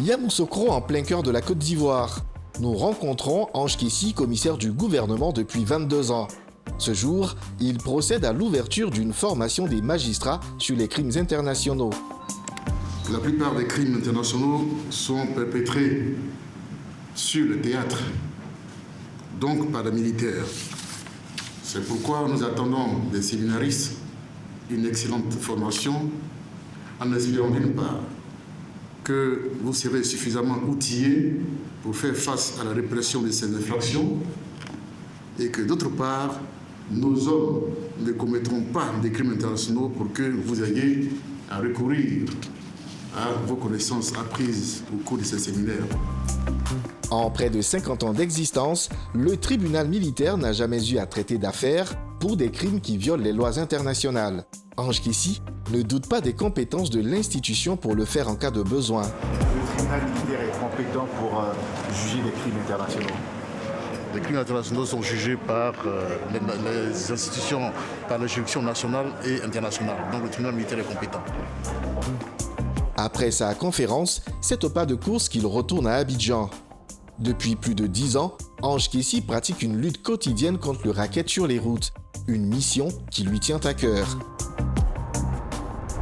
Yamoussoukro en plein cœur de la Côte d'Ivoire. Nous rencontrons Ange Kessi, commissaire du gouvernement depuis 22 ans. Ce jour, il procède à l'ouverture d'une formation des magistrats sur les crimes internationaux. La plupart des crimes internationaux sont perpétrés sur le théâtre, donc par les militaires. C'est pourquoi nous attendons des séminaristes une excellente formation en espérant d'une part que vous serez suffisamment outillés pour faire face à la répression de ces infractions et que d'autre part, nos hommes ne commettront pas des crimes internationaux pour que vous ayez à recourir à vos connaissances apprises au cours de ces séminaires. En près de 50 ans d'existence, le tribunal militaire n'a jamais eu à traiter d'affaires pour des crimes qui violent les lois internationales. Ange Kessi ne doute pas des compétences de l'institution pour le faire en cas de besoin. Le tribunal militaire est compétent pour juger les crimes internationaux. Les crimes internationaux sont jugés par les institutions, par les juridictions nationales et internationales. Donc le tribunal militaire est compétent. Après sa conférence, c'est au pas de course qu'il retourne à Abidjan. Depuis plus de 10 ans, Ange Kessi pratique une lutte quotidienne contre le racket sur les routes. Une mission qui lui tient à cœur.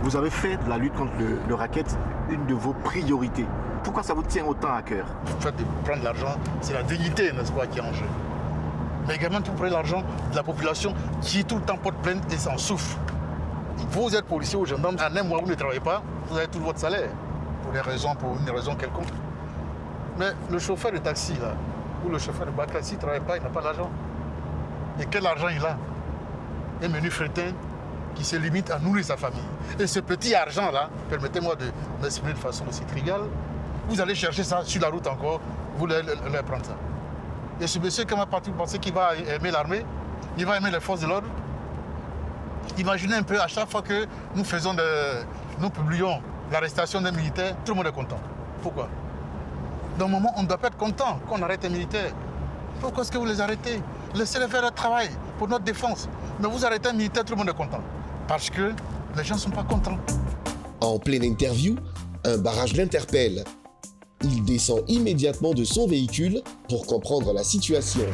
Vous avez fait de la lutte contre le racket une de vos priorités. Pourquoi ça vous tient autant à cœur? Le fait de prendre l'argent, c'est la dignité, n'est-ce pas, qui est en jeu. Mais également, vous prenez l'argent de la population qui tout le temps porte plainte et s'en souffre. Vous êtes policier ou gendarme, en un mois, vous ne travaillez pas, vous avez tout votre salaire, pour une raison quelconque. Mais le chauffeur de taxi, là, ou le chauffeur de bac, s'il ne travaille pas, il n'a pas d'argent. Et quel argent il a? Un menu fretin qui se limite à nourrir sa famille. Et ce petit argent-là, permettez-moi de m'exprimer de façon aussi triviale, vous allez chercher ça sur la route encore, vous allez prendre ça. Et ce monsieur, quand vous pensez qu'il va aimer l'armée, il va aimer les forces de l'ordre. Imaginez un peu, à chaque fois que nous publions l'arrestation d'un militaire, tout le monde est content. Pourquoi? Dans un moment, on ne doit pas être content qu'on arrête un militaire. Pourquoi est-ce que vous les arrêtez? Laissez-les faire leur travail pour notre défense. Mais vous arrêtez un militaire, tout le monde est content. Parce que les gens ne sont pas contents. En pleine interview, un barrage l'interpelle. Il descend immédiatement de son véhicule pour comprendre la situation.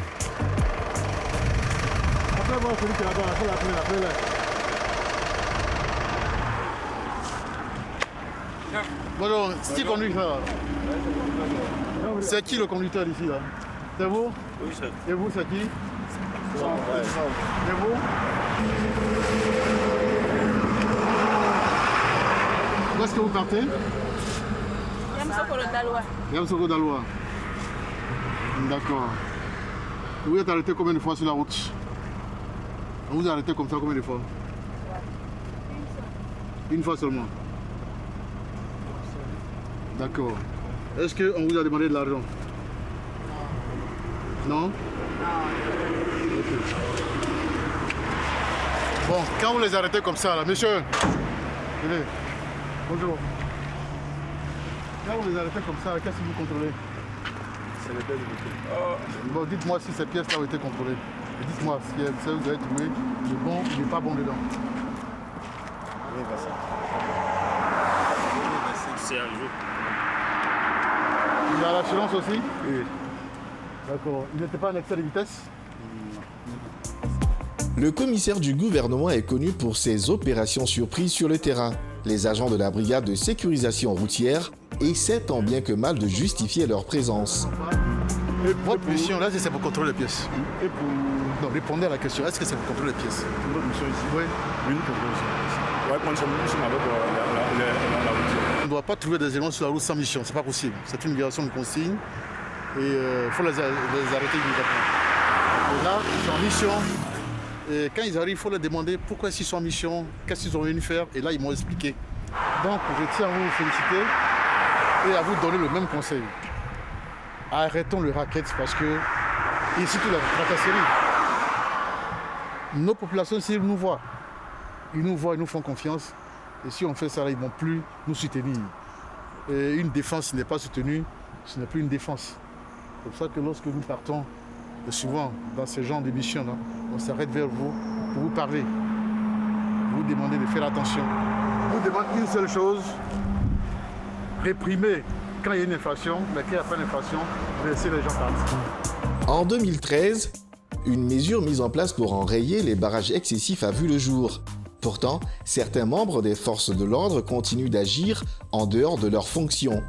Bonjour, c'est qui conduit là? C'est qui le conducteur ici là? C'est vous? Oui, c'est. Et vous, c'est qui? Et vous? Où est-ce que vous partez? Yamoussoukro Daloa. D'accord. Vous êtes arrêté combien de fois sur la route? On vous a arrêté comme ça combien de fois? Une fois seulement. D'accord. Est-ce qu'on vous a demandé de l'argent? Non? Non. Okay. Bon, quand vous les arrêtez comme ça, là, monsieur, venez. Bonjour. Quand vous les arrêtez comme ça, qu'est-ce que vous contrôlez? C'est les pièces de Bon, dites-moi si ces pièces-là ont été contrôlées. Et dites-moi si vous avez trouvé le bon ou n'est pas bon dedans. Oui, bah ça. C'est un jour. Il a l'assurance aussi? Oui. D'accord. Il n'était pas en excès de vitesse? Le commissaire du gouvernement est connu pour ses opérations surprises sur le terrain. Les agents de la brigade de sécurisation routière essaient tant bien que mal de justifier leur présence. Et votre mission là, c'est pour contrôler les pièces. Et pour... Non, répondez à la question. Est-ce que c'est pour contrôler les pièces? Votre mission ici? Oui. Oui, pour contrôler. Ouais, prendre son mission avec la routière. On ne doit pas trouver des éléments sur la route sans mission. C'est pas possible. C'est une violation de consigne. Et il faut les arrêter immédiatement. Et là, ils sont en mission. Et quand ils arrivent, il faut leur demander pourquoi ils sont en mission, qu'est-ce qu'ils ont venu faire. Et là, ils m'ont expliqué. Donc, je tiens à vous féliciter et à vous donner le même conseil. Arrêtons le racket parce que, et surtout la tracasserie. Nos populations civiles nous voient. Ils nous voient, ils nous font confiance. Et si on fait ça, là, ils ne vont plus nous soutenir. Et une défense n'est pas soutenue, ce n'est plus une défense. C'est pour ça que lorsque nous partons, souvent dans ce genre de mission, on s'arrête vers vous pour vous parler, vous demander de faire attention. Je vous demande une seule chose, réprimer quand il y a une infraction, mais quand il n'y a pas d'infraction, laisser les gens partir. En 2013, une mesure mise en place pour enrayer les barrages excessifs a vu le jour. Pourtant, certains membres des forces de l'ordre continuent d'agir en dehors de leurs fonctions.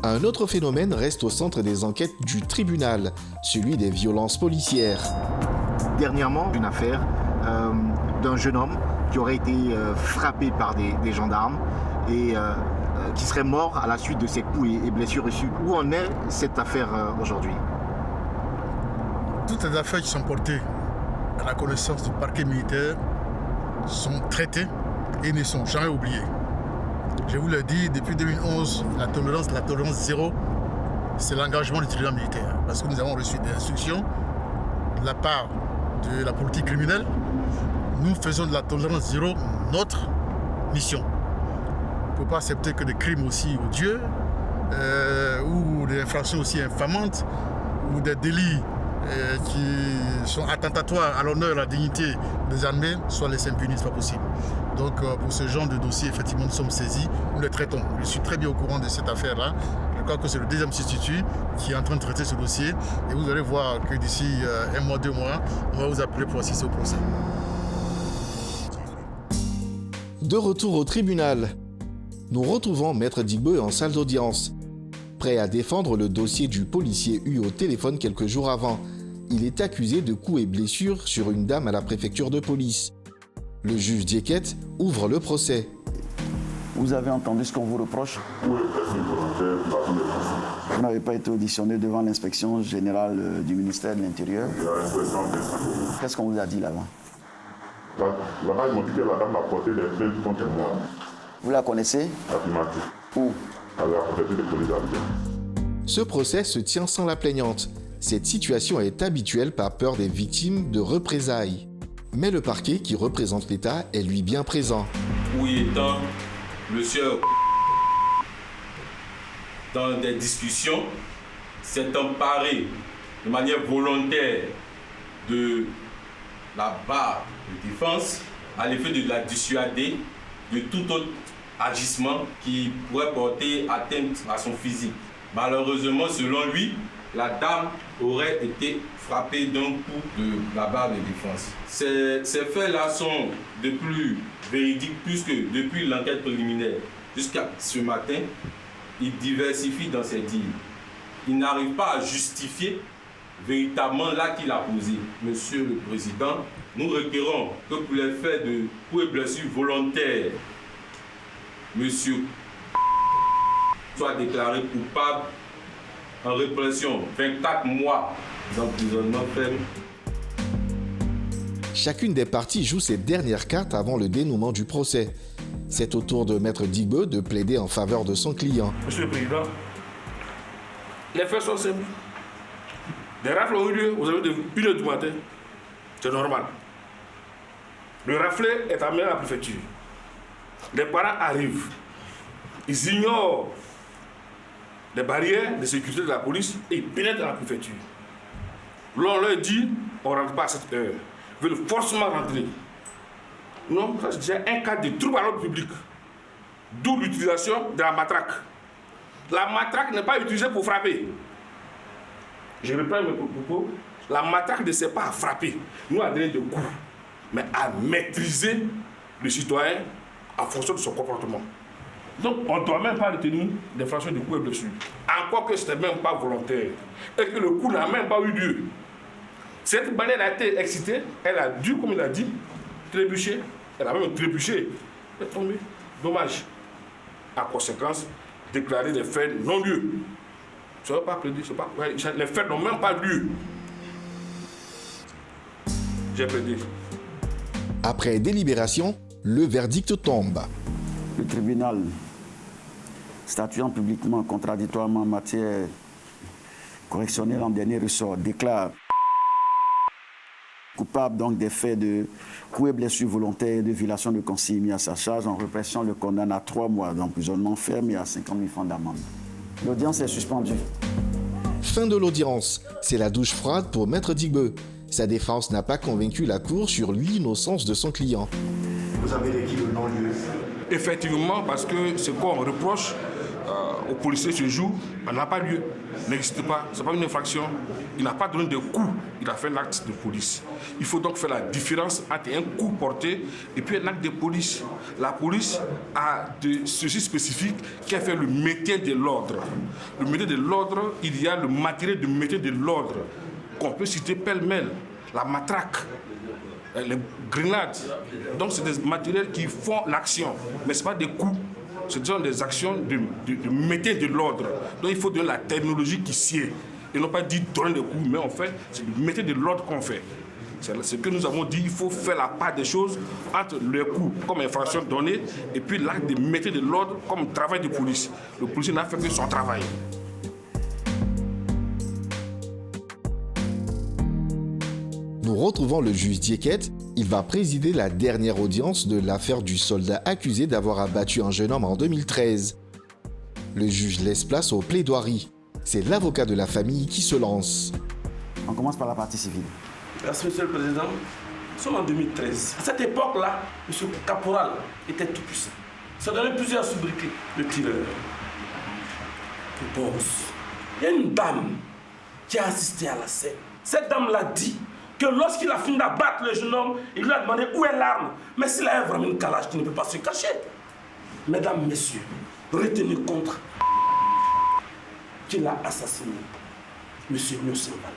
Un autre phénomène reste au centre des enquêtes du tribunal, celui des violences policières. Dernièrement, une affaire d'un jeune homme qui aurait été frappé par des gendarmes et qui serait mort à la suite de ses coups et blessures reçues. Où en est cette affaire aujourd'hui? Toutes les affaires qui sont portées à la connaissance du parquet militaire sont traitées et ne sont jamais oubliées. Je vous l'ai dit, depuis 2011, la tolérance zéro, c'est l'engagement du tribunal militaire. Parce que nous avons reçu des instructions de la part de la politique criminelle. Nous faisons de la tolérance zéro notre mission. On ne peut pas accepter que des crimes aussi odieux, ou des infractions aussi infamantes, ou des délits qui sont attentatoires à l'honneur et à la dignité des armées soient laissés impunis, ce n'est pas possible. Donc pour ce genre de dossier, effectivement, nous sommes saisis, nous les traitons. Je suis très bien au courant de cette affaire-là. Je crois que c'est le deuxième substitut qui est en train de traiter ce dossier. Et vous allez voir que d'ici un mois, 2 mois, on va vous appeler pour assister au procès. De retour au tribunal, nous retrouvons Maître Digbe en salle d'audience. Prêt à défendre le dossier du policier eu au téléphone quelques jours avant, il est accusé de coups et blessures sur une dame à la préfecture de police. Le juge Dieket ouvre le procès. Vous avez entendu ce qu'on vous reproche? Oui, c'est volontaire. Vous n'avez pas été auditionné devant l'inspection générale du ministère de l'Intérieur? Qu'est-ce qu'on vous a dit là-bas? Là-bas, ils m'ont dit que la dame a porté des plaintes contre moi. Vous la connaissez? Affirmatif. Où? À la préfecture de police d'Abidjan. Ce procès se tient sans la plaignante. Cette situation est habituelle par peur des victimes de représailles. Mais le parquet, qui représente l'État, est lui bien présent. Où étant monsieur dans des discussions, s'est emparé de manière volontaire de la barre de défense à l'effet de la dissuader de tout autre agissement qui pourrait porter atteinte à son physique. Malheureusement, selon lui, la dame aurait été frappée d'un coup de la barre de défense. Ces faits-là sont de plus véridiques puisque depuis l'enquête préliminaire jusqu'à ce matin, il diversifie dans ses dires. Il n'arrive pas à justifier véritablement l'acte qu'il a posé. Monsieur le Président, nous requérons que pour les faits de coups et blessures volontaires, monsieur soit déclaré coupable en répression 24 mois d'emprisonnement ferme. Chacune des parties joue ses dernières cartes avant le dénouement du procès. C'est au tour de Maître Digbe de plaider en faveur de son client. Monsieur le Président, les faits sont simples. Des rafles ont eu lieu aux alentours de 1h du matin. C'est normal. Le raflet est amené à la préfecture. Les parents arrivent. Ils ignorent les barrières de sécurité de la police et ils pénètrent dans la préfecture. Là, on leur dit, on ne rentre pas à cette heure. Ils veulent forcément rentrer. Non, ça c'est déjà un cas de trouble à l'ordre public. D'où l'utilisation de la matraque. La matraque n'est pas utilisée pour frapper. Je reprends mes propos. La matraque ne sert pas à frapper, nous à donner des coups, mais à maîtriser le citoyen en fonction de son comportement. Donc, on ne doit même pas retenir l'infraction de coups et blessures. Encore que ce n'était même pas volontaire. Et que le coup n'a même pas eu lieu. Cette bannière a été excitée, elle a dû, comme il a dit, trébucher. Elle a même trébuché. Elle est tombée. Dommage. En conséquence, déclarer des faits non-lieu. Ça ne va pas plaider. Les faits n'ont même pas lieu. J'ai plaidé. Après délibération, le verdict tombe. Le tribunal, statuant publiquement contradictoirement en matière correctionnelle en dernier ressort, déclare coupable donc des faits de coups et blessures volontaires et de violation de consignes mis à sa charge. En répression, le condamne à 3 mois d'emprisonnement ferme et à 50 000 francs d'amende. L'audience est suspendue. Fin de l'audience. C'est la douche froide pour Maître Digbe. Sa défense n'a pas convaincu la Cour sur l'innocence de son client. Vous avez requis le non-lieu. Effectivement, parce que ce qu'on reproche aux policiers ce jour n'a pas lieu, n'existe pas, ce n'est pas une infraction. Il n'a pas donné de coup, il a fait un acte de police. Il faut donc faire la différence entre un coup porté et puis un acte de police. La police a de ceci spécifique qui a fait le maintien de l'ordre. Le maintien de l'ordre, il y a le matériel de maintien de l'ordre qu'on peut citer pêle-mêle, la matraque, les grenades. Donc c'est des matériels qui font l'action, mais ce n'est pas des coups. Ce sont des actions de maintien de l'ordre. Donc il faut donner la technologie qui sied. Et non pas dire donner des coups, mais en fait, c'est le maintien de l'ordre qu'on fait. C'est ce que nous avons dit, il faut faire la part des choses entre le coup comme infraction donnée et puis l'acte de maintien de l'ordre comme travail de police. Le policier n'a fait que son travail. Nous retrouvons le juge Dieket. Il va présider la dernière audience de l'affaire du soldat accusé d'avoir abattu un jeune homme en 2013. Le juge laisse place aux plaidoiries. C'est l'avocat de la famille qui se lance. On commence par la partie civile. Merci, Monsieur le Président. Nous sommes en 2013. À cette époque-là, M. Caporal était tout puissant. Ça donnait plusieurs sobriquets. Le tireur, le boss. Il y a une dame qui a assisté à la scène. Cette dame l'a dit que lorsqu'il a fini d'abattre le jeune homme, il lui a demandé où est l'arme. Mais s'il a vraiment une calache qui ne peut pas se cacher. Mesdames, Messieurs, retenez compte qu'il a assassiné M. Nyosin Valéry.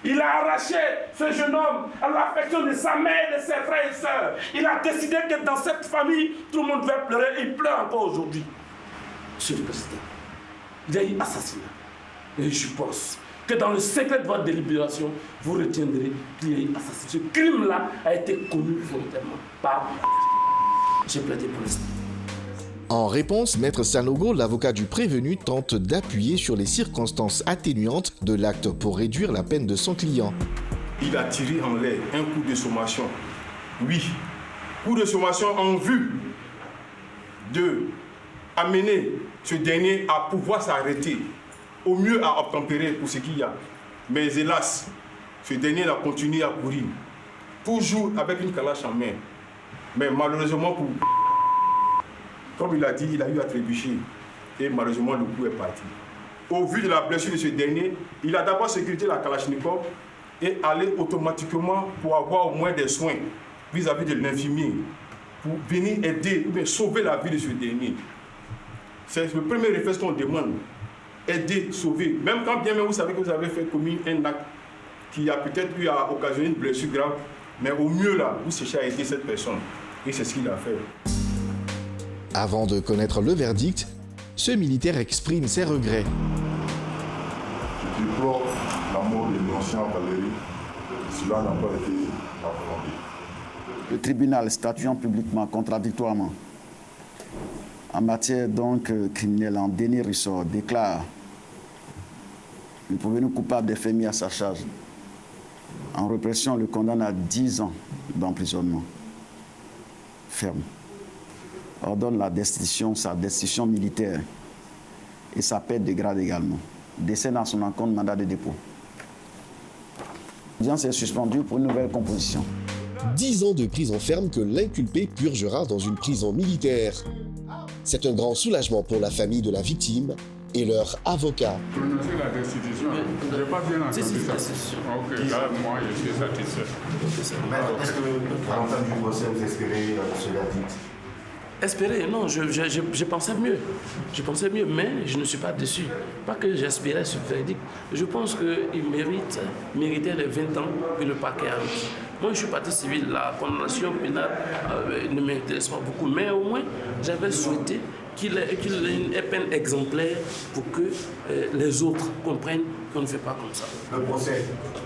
Il a arraché ce jeune homme à l'affection de sa mère et de ses frères et sœurs. Il a décidé que dans cette famille, tout le monde va pleurer. Il pleure encore aujourd'hui. Monsieur le Président, il y a eu assassinat. Et je pense que dans le secret de votre délibération, vous retiendrez qu'il y a eu assassinat. Ce crime-là a été commis volontairement par Valéry. J'ai plaidé pour l'instant. En réponse, Maître Sanogo, l'avocat du prévenu, tente d'appuyer sur les circonstances atténuantes de l'acte pour réduire la peine de son client. Il a tiré en l'air un coup de sommation. Oui, coup de sommation en vue de amener ce dernier à pouvoir s'arrêter, au mieux à obtempérer pour ce qu'il y a. Mais hélas, ce dernier a continué à courir, toujours avec une calache en main. Mais malheureusement pour... Comme il a dit, il a eu à trébucher et malheureusement le coup est parti. Au vu de la blessure de ce dernier, il a d'abord sécurité la Kalachnikov et allé automatiquement pour avoir au moins des soins vis-à-vis de l'infirmier pour venir aider ou bien sauver la vie de ce dernier. C'est le premier réflexe qu'on demande. Aider, sauver. Même quand bien même vous savez que vous avez fait commis un acte qui a peut-être eu à occasionner une blessure grave, mais au mieux là, vous cherchez à aider cette personne. Et c'est ce qu'il a fait. Avant de connaître le verdict, ce militaire exprime ses regrets. Je déplore la mort de l'ancien Valéry. Cela n'a pas été la volonté. Le tribunal statuant publiquement contradictoirement en matière donc criminelle en dernier ressort déclare le prévenu coupable des faits mis à sa charge. En répression, le condamne à 10 ans d'emprisonnement ferme. Ordonne sa destitution militaire et sa paix de grade également. Décède dans son encontre mandat de dépôt. L'audience est suspendue pour une nouvelle composition. 10 ans de prison ferme que l'inculpé purgera dans une prison militaire. C'est un grand soulagement pour la famille de la victime et leur avocat. Prononcer la destitution, je n'ai pas bien entendu ça. Ok, là, moi, je suis satisfait. Est-ce que, à l'entame du procès, vous espérez ce verdict? Espérer, non, je pensais mieux. Je pensais mieux, mais je ne suis pas déçu. Pas que j'espérais ce verdict. Je pense qu'il méritait les 20 ans que le parquet a mis. Moi, je suis parti civil. La condamnation pénale ne m'intéresse pas beaucoup, mais au moins, j'avais souhaité qu'il ait une peine exemplaire pour que les autres comprennent qu'on ne fait pas comme ça. Le procès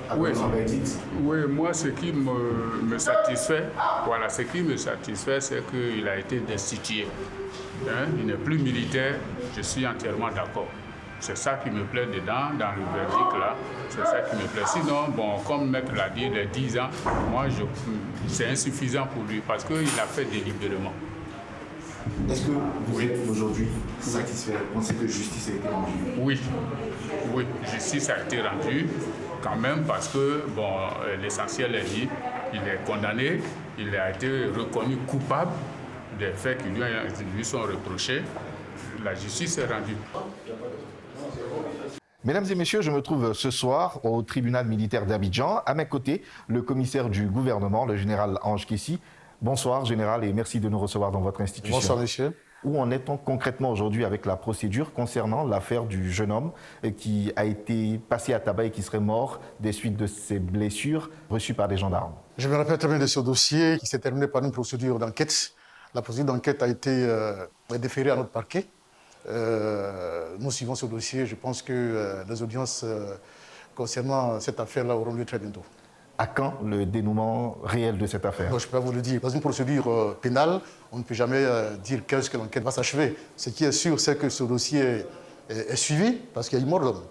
a Oui. son verdict. Oui, moi, ce qui me satisfait, voilà, ce qui me satisfait, c'est qu'il a été destitué. Hein? Il n'est plus militaire, je suis entièrement d'accord. C'est ça qui me plaît dedans, dans le verdict là. C'est ça qui me plaît. Sinon, bon, comme le maître l'a dit, les 10 ans, moi, c'est insuffisant pour lui parce qu'il a fait délibérément. Est-ce que vous êtes aujourd'hui satisfait? On sait que justice a été rendue. Oui, justice a été rendue quand même parce que, bon, l'essentiel est dit, il est condamné, il a été reconnu coupable des faits qui lui sont reprochés. la justice est rendue. Mesdames et messieurs, je me trouve ce soir au tribunal militaire d'Abidjan. À mes côtés, le commissaire du gouvernement, le général Ange Kessi. Bonsoir, général, et merci de nous recevoir dans votre institution. Bonsoir, monsieur. Où en est-on concrètement aujourd'hui avec la procédure concernant l'affaire du jeune homme qui a été passé à tabac et qui serait mort des suites de ses blessures reçues par des gendarmes? Je me rappelle très bien de ce dossier qui s'est terminé par une procédure d'enquête. La procédure d'enquête a été déférée à notre parquet. Nous suivons ce dossier. Je pense que les audiences concernant cette affaire-là auront lieu très bientôt. À quand le dénouement réel de cette affaire? Non, je ne peux pas vous le dire. Dans une procédure pénale, on ne peut jamais dire qu'est-ce que l'enquête va s'achever. Ce qui est sûr, c'est que ce dossier est suivi parce qu'il y a eu mort d'homme.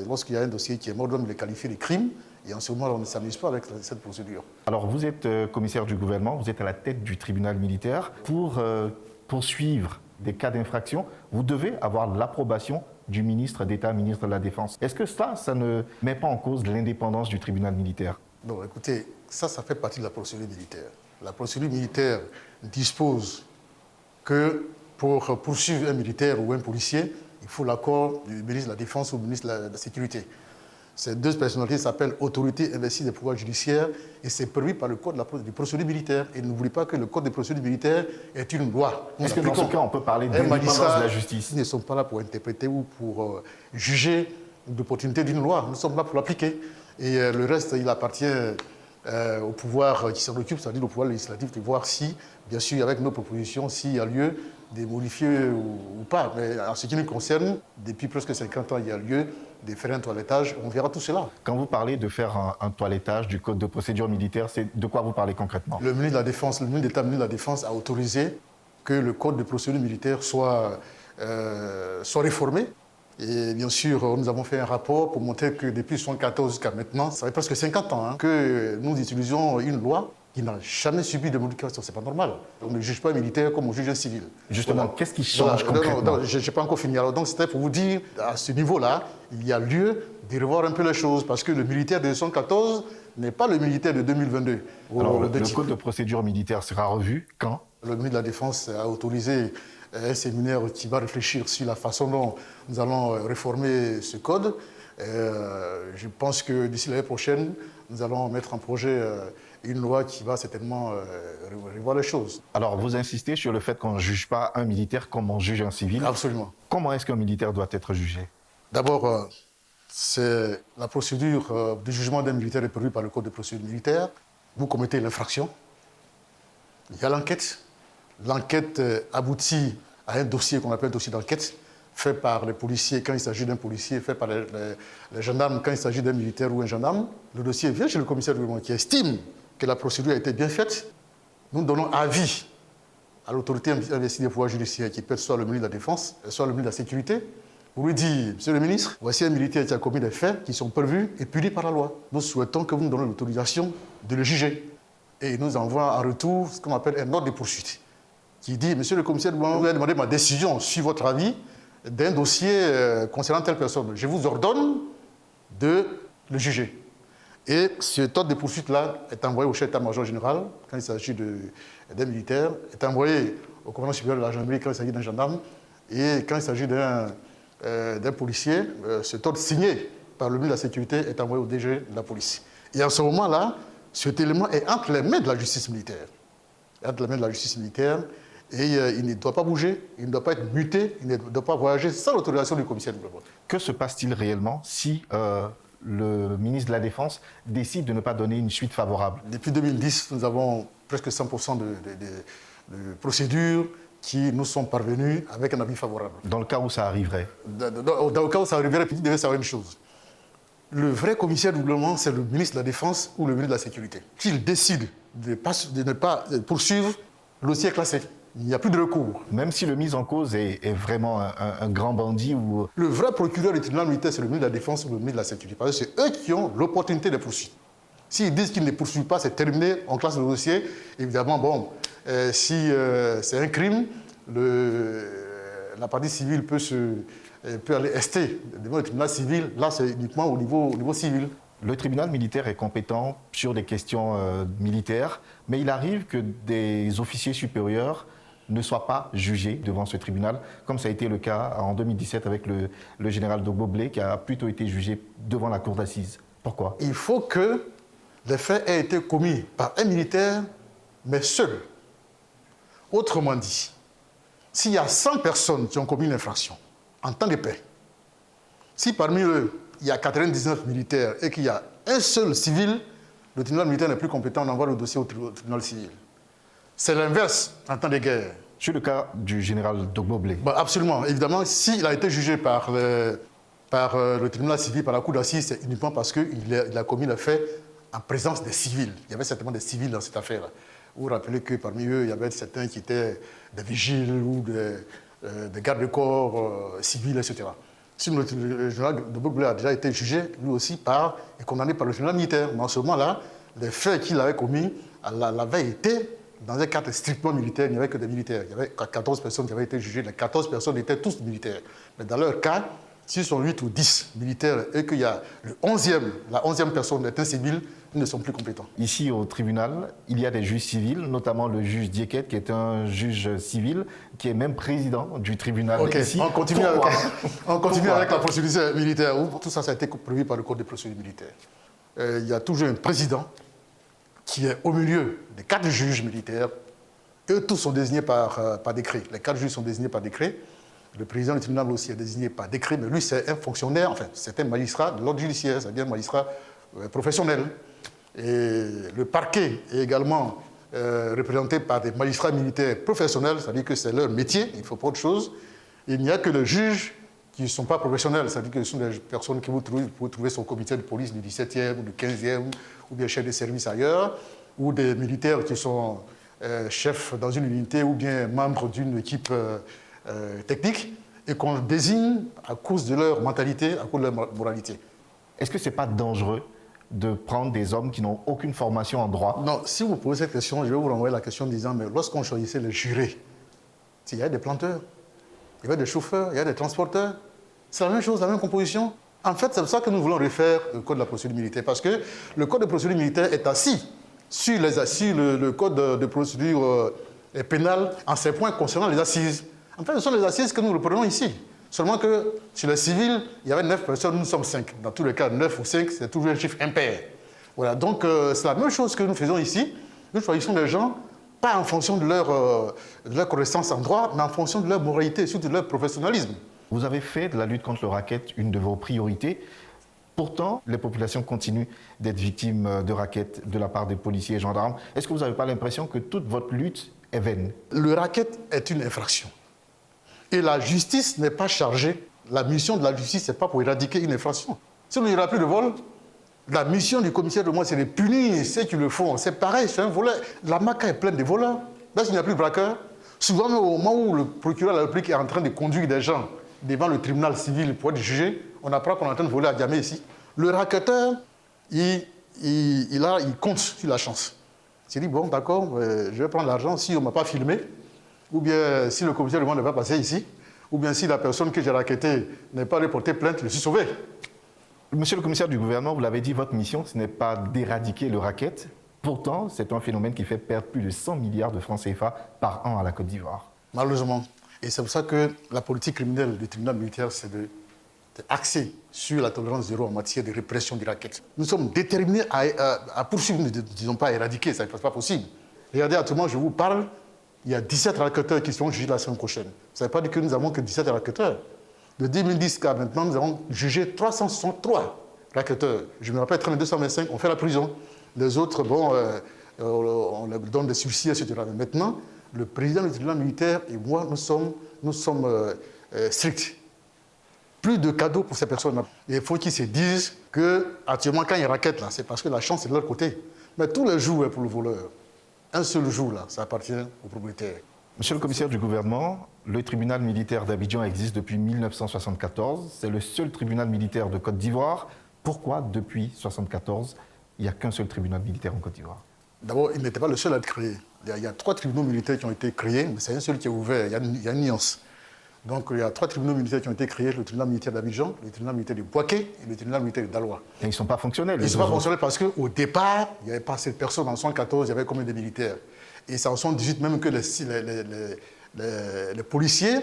Lorsqu'il y a un dossier qui est mort d'homme, il est qualifié de crime. Et en ce moment, on ne s'amuse pas avec cette procédure. Alors, vous êtes commissaire du gouvernement, vous êtes à la tête du tribunal militaire. Pour poursuivre des cas d'infraction, vous devez avoir l'approbation du ministre d'État, ministre de la Défense. Est-ce que ça ne met pas en cause l'indépendance du tribunal militaire? Non, écoutez, ça fait partie de la procédure militaire. La procédure militaire dispose que pour poursuivre un militaire ou un policier, il faut l'accord du ministre de la Défense ou du ministre de la Sécurité. Ces deux personnalités s'appellent autorité investie des pouvoirs judiciaires et c'est prévu par le code de procédure militaire. Et n'oubliez pas que le code de procédure militaire est une loi. Est-ce que dans ce cas, on peut parler d'indépendance de la justice? Ils ne sont pas là pour interpréter ou pour juger l'opportunité d'une loi. Nous sommes là pour l'appliquer. Et le reste, il appartient au pouvoir qui s'en occupe, c'est-à-dire au pouvoir législatif, de voir si, bien sûr, avec nos propositions, s'il y a lieu de modifier ou pas. Mais en ce qui nous concerne, depuis presque 50 ans, il y a lieu de faire un toilettage. On verra tout cela. Quand vous parlez de faire un toilettage du code de procédure militaire, c'est de quoi vous parlez concrètement? Le ministre de la Défense, le ministre d'État, le ministre de la Défense a autorisé que le code de procédure militaire soit réformé. Et bien sûr, nous avons fait un rapport pour montrer que depuis 1974 jusqu'à maintenant, ça fait presque 50 ans que nous utilisons une loi qui n'a jamais subi de modification. Ce n'est pas normal. On ne juge pas un militaire comme on juge un civil. Justement, voilà. Qu'est-ce qui change concrètement? Non, je n'ai pas encore fini. Alors, donc, c'était pour vous dire, à ce niveau-là, il y a lieu de revoir un peu les choses, parce que le militaire de 1914 n'est pas le militaire de 2022. Alors, le code de procédure militaire sera revu quand? Le ministre de la Défense a autorisé un séminaire qui va réfléchir sur la façon dont nous allons réformer ce code. Je pense que d'ici l'année prochaine, nous allons mettre en projet une loi qui va certainement revoir les choses. Alors, vous insistez sur le fait qu'on ne juge pas un militaire comme on juge un civil? Absolument. Comment est-ce qu'un militaire doit être jugé? D'abord, c'est la procédure de jugement d'un militaire est prévue par le code de procédure militaire. Vous commettez l'infraction. Il y a l'enquête. L'enquête aboutit à un dossier qu'on appelle dossier d'enquête, fait par les policiers quand il s'agit d'un policier, fait par les gendarmes quand il s'agit d'un militaire ou un gendarme. Le dossier vient chez le commissaire du gouvernement qui estime que la procédure a été bien faite. Nous donnons avis à l'autorité investie des pouvoirs judiciaires, qui peut être soit le ministre de la Défense, soit le ministre de la Sécurité, pour lui dire, monsieur le ministre, voici un militaire qui a commis des faits qui sont prévus et punis par la loi. Nous souhaitons que vous nous donnez l'autorisation de le juger. Et il nous envoie en retour ce qu'on appelle un ordre de poursuite, qui dit, monsieur le commissaire, vous avez demandé ma décision sur votre avis d'un dossier concernant telle personne. Je vous ordonne de le juger. Et cet ordre de poursuite-là est envoyé au chef d'état-major général, quand il s'agit d'un militaire, est envoyé au commandant supérieur de la gendarmerie quand il s'agit d'un gendarme, et quand il s'agit d'un policier, cet ordre signé par le ministre de la Sécurité est envoyé au DG de la police. Et en ce moment-là, cet élément est entre les mains de la justice militaire. Entre les mains de la justice militaire, et il ne doit pas bouger, il ne doit pas être muté, il ne doit pas voyager sans l'autorisation du commissaire du gouvernement. Que se passe-t-il réellement si le ministre de la Défense décide de ne pas donner une suite favorable? Depuis 2010, nous avons presque 100% de procédures qui nous sont parvenues avec un avis favorable. Dans le cas où ça arriverait? Dans le cas où ça arriverait, il devait savoir une chose. Le vrai commissaire du gouvernement, c'est le ministre de la Défense ou le ministre de la Sécurité. S'il décide de ne pas poursuivre, le dossier est classé. Il n'y a plus de recours. Même si le mis en cause est vraiment un grand bandit ou... Le vrai procureur du tribunal militaire, c'est le ministre de la Défense ou le ministre de la Sécurité. Parce que c'est eux qui ont l'opportunité de poursuivre. S'ils disent qu'ils ne poursuivent pas, c'est terminé, on classe le dossier. Évidemment, bon, si c'est un crime, la partie civile peut aller ester devant le tribunal civil. Là, c'est uniquement au niveau civil. Le tribunal militaire est compétent sur des questions militaires, mais il arrive que des officiers supérieurs ne soit pas jugé devant ce tribunal, comme ça a été le cas en 2017 avec le général Dogbo Blé, qui a plutôt été jugé devant la cour d'assises. Pourquoi? Il faut que les faits aient été commis par un militaire, mais seul. Autrement dit, s'il y a 100 personnes qui ont commis une infraction en temps de paix, si parmi eux, il y a 99 militaires et qu'il y a un seul civil, le tribunal militaire n'est plus compétent, on envoie le dossier au tribunal civil. C'est l'inverse en temps de guerre. C'est le cas du général Dogbo Blé. Absolument. Évidemment, s'il a été jugé par le tribunal civil, par la cour d'assises, c'est uniquement parce qu'il a commis le fait en présence des civils. Il y avait certainement des civils dans cette affaire. Vous vous rappelez que parmi eux, il y avait certains qui étaient des vigiles ou des gardes-corps civils, etc. Si le général Dogbo Blé a déjà été jugé, lui aussi, et condamné par le tribunal militaire. Mais en ce moment-là, les faits qu'il avait commis l'avaient été dans un cadre strictement militaire. Il n'y avait que des militaires. Il y avait 14 personnes qui avaient été jugées. Les 14 personnes étaient tous militaires. Mais dans leur cas, s'ils sont 8 ou 10 militaires et qu'il y a la 11e personne est un civil, ils ne sont plus compétents. Ici, au tribunal, il y a des juges civils, notamment le juge Dieket, qui est un juge civil, qui est même président du tribunal. Ok, ici. on continue avec la procédure militaire. Tout ça, ça a été prévu par le Code de procédure militaire. Il y a toujours un président qui est au milieu des 4 juges militaires. Eux tous sont désignés par décret. Les 4 juges sont désignés par décret. Le président du tribunal aussi est désigné par décret, mais lui, c'est un fonctionnaire, enfin, c'est un magistrat de l'ordre judiciaire, c'est-à-dire un magistrat professionnel. Et le parquet est également représenté par des magistrats militaires professionnels, c'est-à-dire que c'est leur métier, il ne faut pas autre chose. Il n'y a que les juges qui ne sont pas professionnels, c'est-à-dire que ce sont des personnes que vous pouvez trouver sur le comité de police du 17e ou du 15e, ou bien chefs de service ailleurs, ou des militaires qui sont chefs dans une unité ou bien membres d'une équipe technique, et qu'on désigne à cause de leur mentalité, à cause de leur moralité. Est-ce que ce n'est pas dangereux de prendre des hommes qui n'ont aucune formation en droit? Non, si vous posez cette question, je vais vous renvoyer la question en disant, mais lorsqu'on choisissait les jurés, il y avait des planteurs, il y avait des chauffeurs, il y avait des transporteurs, c'est la même chose, la même composition. En fait, c'est pour ça que nous voulons refaire le Code de la procédure militaire, parce que le Code de procédure militaire est assis sur le Code de procédure pénale en ces points concernant les assises. En fait, ce sont les assises que nous reprenons ici. Seulement que sur les civils, il y avait 9 personnes, nous sommes 5. Dans tous les cas, 9 ou 5, c'est toujours un chiffre impair. Voilà, donc c'est la même chose que nous faisons ici. Nous choisissons les gens, pas en fonction de leur connaissance en droit, mais en fonction de leur moralité et surtout de leur professionnalisme. Vous avez fait de la lutte contre le racket une de vos priorités. Pourtant, les populations continuent d'être victimes de racket de la part des policiers et gendarmes. Est-ce que vous n'avez pas l'impression que toute votre lutte est vaine? Le racket est une infraction. Et la justice n'est pas chargée. La mission de la justice, ce n'est pas pour éradiquer une infraction. Si on n'y aura plus de vol, la mission du commissaire de moi, c'est de punir ceux qui le font. C'est pareil, c'est un voleur. La Maca est pleine de voleurs. Là, s'il n'y a plus de braqueurs, souvent, au moment où le procureur de la République est en train de conduire des gens devant le tribunal civil pour être jugé, on apprend qu'on est en train de voler à Diamé ici. Le racketeur, il compte sur la chance. Il dit, bon, d'accord, je vais prendre l'argent si on ne m'a pas filmé, ou bien si le commissaire de moi ne va pas passer ici, ou bien si la personne que j'ai racketée n'est pas allée porter plainte, je suis sauvé. Monsieur le commissaire du gouvernement, vous l'avez dit, votre mission, ce n'est pas d'éradiquer le racket. Pourtant, c'est un phénomène qui fait perdre plus de 100 milliards de francs CFA par an à la Côte d'Ivoire. Malheureusement. Et c'est pour ça que la politique criminelle du tribunal militaire, c'est axée sur la tolérance zéro en matière de répression du racket. Nous sommes déterminés à poursuivre, nous ne disons pas à éradiquer, ça n'est pas possible. Regardez, actuellement, je vous parle, il y a 17 racketteurs qui seront jugés la semaine prochaine. Ça ne veut pas dire que nous n'avons que 17 racketteurs. De 2010 à maintenant, nous avons jugé 363 racketteurs. Je me rappelle, 225, on fait la prison. Les autres, bon, on leur donne des sursis, etc. Mais maintenant, le président du tribunal militaire et moi, nous sommes stricts. Plus de cadeaux pour ces personnes-là. Il faut qu'ils se disent qu'actuellement, quand ils raquettent, là, c'est parce que la chance est de leur côté. Mais tous les jours est pour le voleur. Un seul jour, là, ça appartient au propriétaire. Monsieur le commissaire du gouvernement, le tribunal militaire d'Abidjan existe depuis 1974. C'est le seul tribunal militaire de Côte d'Ivoire. Pourquoi, depuis 1974, il n'y a qu'un seul tribunal militaire en Côte d'Ivoire? D'abord, il n'était pas le seul à être créé. Il y a 3 tribunaux militaires qui ont été créés, mais c'est un seul qui est ouvert. Il y a une nuance. Donc, il y a 3 tribunaux militaires qui ont été créés, le tribunal militaire d'Abidjan, le tribunal militaire de Bouaké et le tribunal militaire de Daloa. Et ils ne sont pas fonctionnels? Ils ne sont pas fonctionnels parce qu'au départ, il n'y avait pas assez de personnes. En 1974, il y avait combien de militaires? Et c'est en 1978 même que les policiers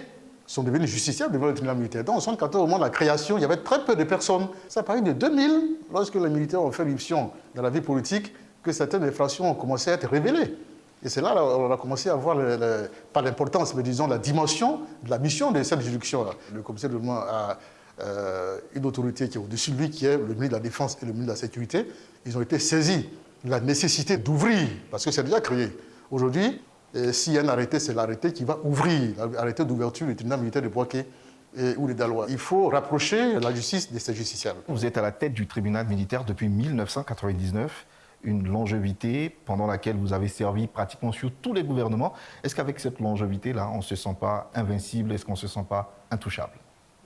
sont devenus justiciables devant le tribunal militaire. Donc en 1974, au moment de la création, il y avait très peu de personnes. C'est à partir de 2000, lorsque les militaires ont fait l'irruption dans la vie politique, que certaines infractions ont commencé à être révélées. Et c'est là qu'on a commencé à voir, pas l'importance, mais disons la dimension de la mission de cette juridiction-là. Le commissaire de gouvernement a une autorité qui est au-dessus de lui, qui est le ministre de la Défense et le ministre de la Sécurité. Ils ont été saisis de la nécessité d'ouvrir, parce que c'est déjà créé. Aujourd'hui, s'il y a un arrêté, c'est l'arrêté qui va ouvrir, l'arrêté d'ouverture du tribunal militaire de Bouaké ou les Dalois. Il faut rapprocher la justice de ces justiciables. Vous êtes à la tête du tribunal militaire depuis 1999, une longévité pendant laquelle vous avez servi pratiquement sur tous les gouvernements. Est-ce qu'avec cette longévité-là, on ne se sent pas invincible? Est-ce qu'on ne se sent pas intouchable?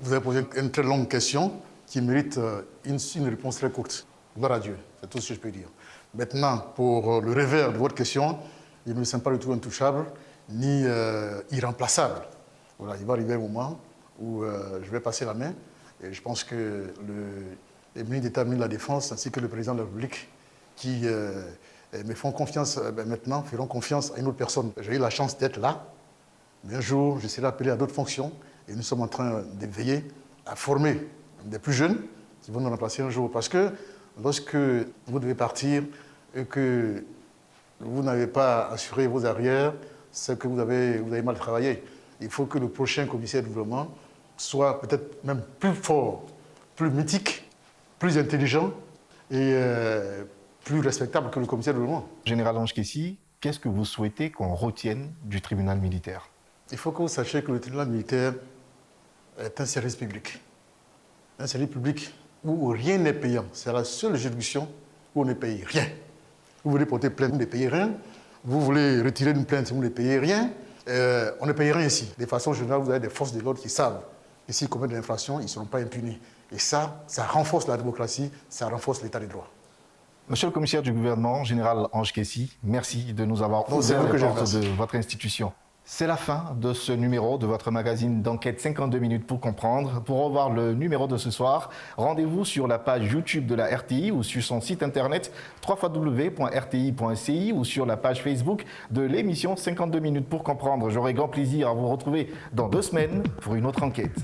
Vous avez posé une très longue question qui mérite une réponse très courte. Gloire à Dieu, c'est tout ce que je peux dire. Maintenant, pour le revers de votre question, je ne me sens pas du tout intouchable ni irremplaçable. Voilà, il va arriver un moment où je vais passer la main et je pense que les ministres d'État, le ministre de la Défense ainsi que le président de la République qui me font confiance maintenant, feront confiance à une autre personne. J'ai eu la chance d'être là, mais un jour je serai appelé à d'autres fonctions et nous sommes en train de veiller à former des plus jeunes qui vont nous remplacer un jour. Parce que lorsque vous devez partir et que vous n'avez pas assuré vos arrières, c'est que vous avez mal travaillé. Il faut que le prochain commissaire de gouvernement soit peut-être même plus fort, plus mythique, plus intelligent et plus respectable que le commissaire de gouvernement. Général Ange Kessi, qu'est-ce que vous souhaitez qu'on retienne du tribunal militaire? Il faut que vous sachiez que le tribunal militaire est un service public. Un service public où rien n'est payant. C'est la seule juridiction où on ne paye rien. Vous voulez porter plainte, vous ne payez rien. Vous voulez retirer une plainte, vous ne payez rien. On ne paye rien ici. De façon générale, vous avez des forces de l'ordre qui savent que s'ils commettent des infractions, ils ne seront pas impunis. Et ça renforce la démocratie, ça renforce l'état de droit. Monsieur le commissaire du gouvernement, général Ange Kessi, merci de nous avoir ouvert les portes de votre institution. C'est la fin de ce numéro de votre magazine d'enquête 52 minutes pour comprendre. Pour revoir le numéro de ce soir, rendez-vous sur la page YouTube de la RTI ou sur son site internet www.rti.ci ou sur la page Facebook de l'émission 52 minutes pour comprendre. J'aurai grand plaisir à vous retrouver dans 2 semaines pour une autre enquête.